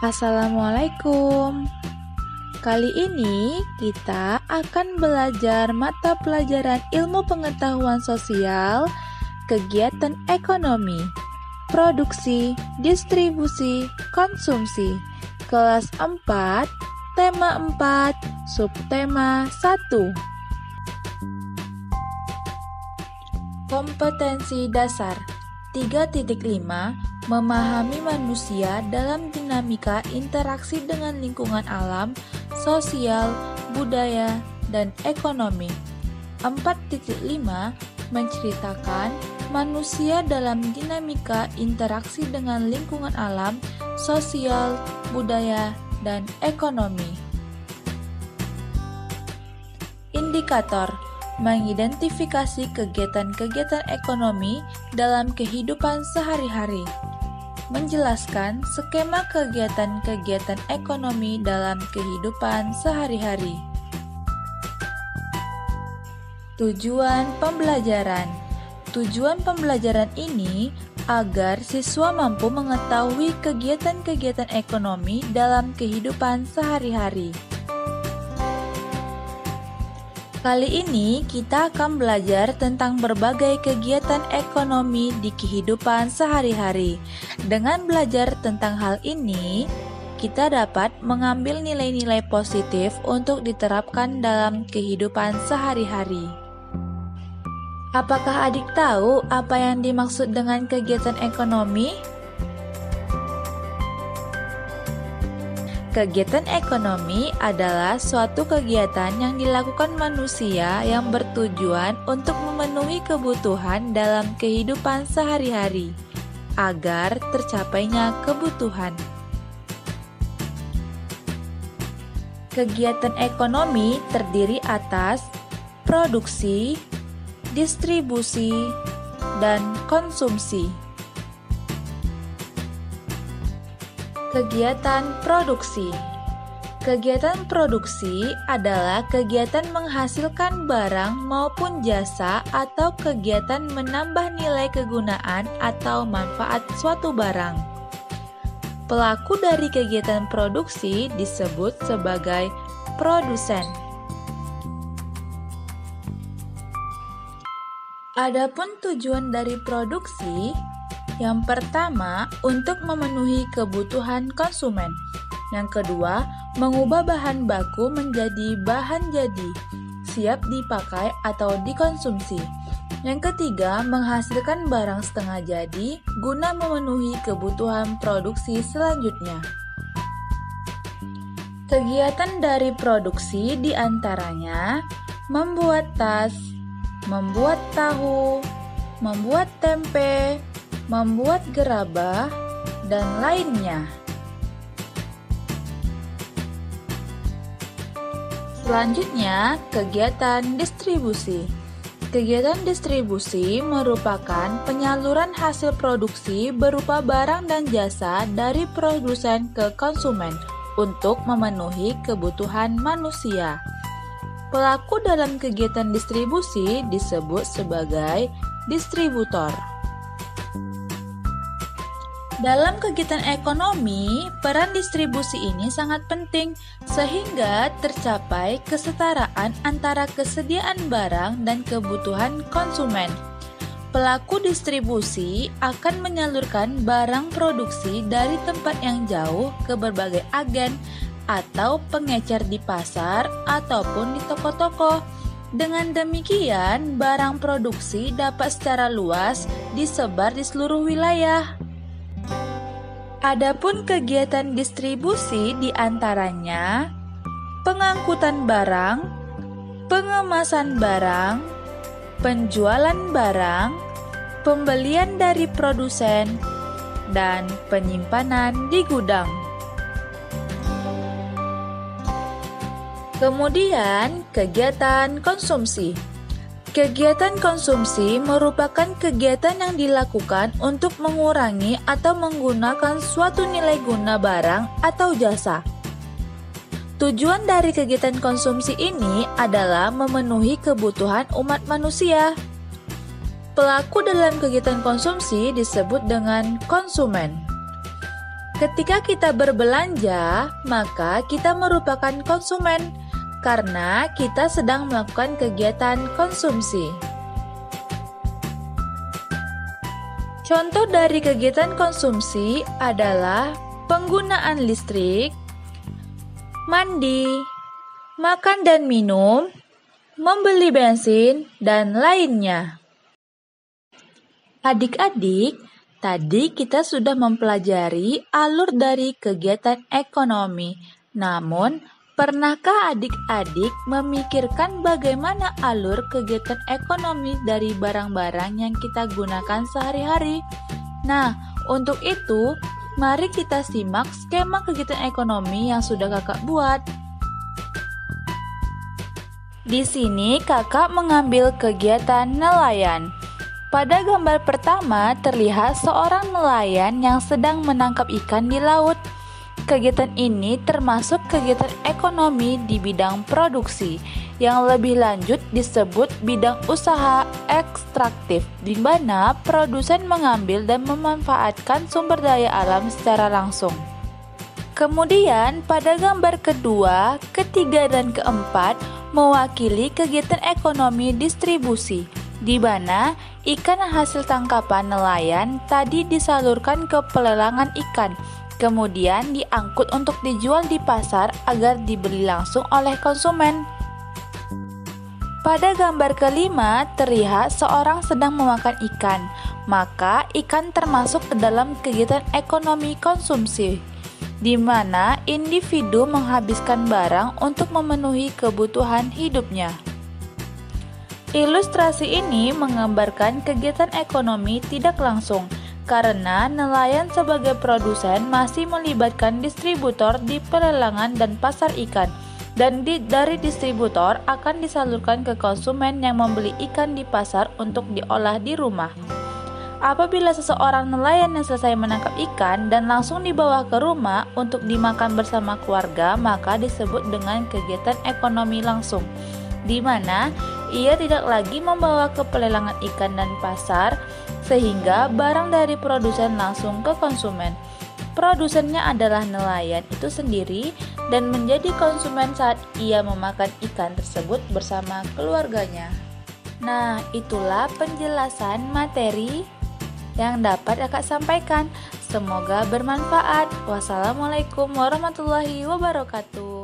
Assalamualaikum. Kali ini kita akan belajar mata pelajaran ilmu pengetahuan sosial, kegiatan ekonomi, produksi, distribusi, konsumsi, kelas 4, tema 4, subtema 1. Kompetensi dasar 3.5 Memahami manusia dalam dinamika interaksi dengan lingkungan alam, sosial, budaya, dan ekonomi. 4.5 Menceritakan manusia dalam dinamika interaksi dengan lingkungan alam, sosial, budaya, dan ekonomi. Indikator mengidentifikasi kegiatan-kegiatan ekonomi dalam kehidupan sehari-hari. Menjelaskan skema kegiatan-kegiatan ekonomi dalam kehidupan sehari-hari. Tujuan pembelajaran. Tujuan pembelajaran ini agar siswa mampu mengetahui kegiatan-kegiatan ekonomi dalam kehidupan sehari-hari. Kali ini kita akan belajar tentang berbagai kegiatan ekonomi di kehidupan sehari-hari. Dengan belajar tentang hal ini, kita dapat mengambil nilai-nilai positif untuk diterapkan dalam kehidupan sehari-hari. Apakah adik tahu apa yang dimaksud dengan kegiatan ekonomi? Kegiatan ekonomi adalah suatu kegiatan yang dilakukan manusia yang bertujuan untuk memenuhi kebutuhan dalam kehidupan sehari-hari, agar tercapainya kebutuhan. Kegiatan ekonomi terdiri atas produksi, distribusi, dan konsumsi. Kegiatan produksi. Kegiatan produksi adalah kegiatan menghasilkan barang maupun jasa atau kegiatan menambah nilai kegunaan atau manfaat suatu barang. Pelaku dari kegiatan produksi disebut sebagai produsen. Adapun tujuan dari produksi, yang pertama, untuk memenuhi kebutuhan konsumen. Yang kedua, mengubah bahan baku menjadi bahan jadi, siap dipakai atau dikonsumsi. Yang ketiga, menghasilkan barang setengah jadi guna memenuhi kebutuhan produksi selanjutnya. Kegiatan dari produksi diantaranya membuat tas, membuat tahu, membuat tempe, membuat gerabah, dan lainnya. Selanjutnya, kegiatan distribusi. Kegiatan distribusi merupakan penyaluran hasil produksi berupa barang dan jasa dari produsen ke konsumen untuk memenuhi kebutuhan manusia. Pelaku dalam kegiatan distribusi disebut sebagai distributor. Dalam kegiatan ekonomi, peran distribusi ini sangat penting sehingga tercapai kesetaraan antara kesediaan barang dan kebutuhan konsumen. Pelaku distribusi akan menyalurkan barang produksi dari tempat yang jauh ke berbagai agen atau pengecer di pasar ataupun di toko-toko. Dengan demikian, barang produksi dapat secara luas disebar di seluruh wilayah. Adapun kegiatan distribusi diantaranya pengangkutan barang, pengemasan barang, penjualan barang, pembelian dari produsen, dan penyimpanan di gudang. Kemudian, kegiatan konsumsi. Kegiatan konsumsi merupakan kegiatan yang dilakukan untuk mengurangi atau menggunakan suatu nilai guna barang atau jasa. Tujuan dari kegiatan konsumsi ini adalah memenuhi kebutuhan umat manusia. Pelaku dalam kegiatan konsumsi disebut dengan konsumen. Ketika kita berbelanja, maka kita merupakan konsumen karena kita sedang melakukan kegiatan konsumsi. Contoh dari kegiatan konsumsi adalah penggunaan listrik, mandi, makan dan minum, membeli bensin, dan lainnya. Adik-adik, tadi kita sudah mempelajari alur dari kegiatan ekonomi. Namun, pernahkah adik-adik memikirkan bagaimana alur kegiatan ekonomi dari barang-barang yang kita gunakan sehari-hari? Nah, untuk itu, mari kita simak skema kegiatan ekonomi yang sudah kakak buat. Di sini kakak mengambil kegiatan nelayan. Pada gambar pertama terlihat seorang nelayan yang sedang menangkap ikan di laut. Kegiatan ini termasuk kegiatan ekonomi di bidang produksi, yang lebih lanjut disebut bidang usaha ekstraktif, di mana produsen mengambil dan memanfaatkan sumber daya alam secara langsung. Kemudian pada gambar kedua, ketiga, dan keempat mewakili kegiatan ekonomi distribusi, di mana ikan hasil tangkapan nelayan tadi disalurkan ke pelelangan ikan, kemudian diangkut untuk dijual di pasar agar dibeli langsung oleh konsumen. Pada gambar kelima terlihat seorang sedang memakan ikan, maka ikan termasuk ke dalam kegiatan ekonomi konsumsi, di mana individu menghabiskan barang untuk memenuhi kebutuhan hidupnya. Ilustrasi ini menggambarkan kegiatan ekonomi tidak langsung, karena nelayan sebagai produsen masih melibatkan distributor di pelelangan dan pasar ikan, dan dari distributor akan disalurkan ke konsumen yang membeli ikan di pasar untuk diolah di rumah. Apabila seseorang nelayan yang selesai menangkap ikan dan langsung dibawa ke rumah untuk dimakan bersama keluarga, maka disebut dengan kegiatan ekonomi langsung, di mana ia tidak lagi membawa ke pelelangan ikan dan pasar, sehingga barang dari produsen langsung ke konsumen. Produsennya adalah nelayan itu sendiri dan menjadi konsumen saat ia memakan ikan tersebut bersama keluarganya. Nah, itulah penjelasan materi yang dapat kakak sampaikan. Semoga bermanfaat. Wassalamualaikum warahmatullahi wabarakatuh.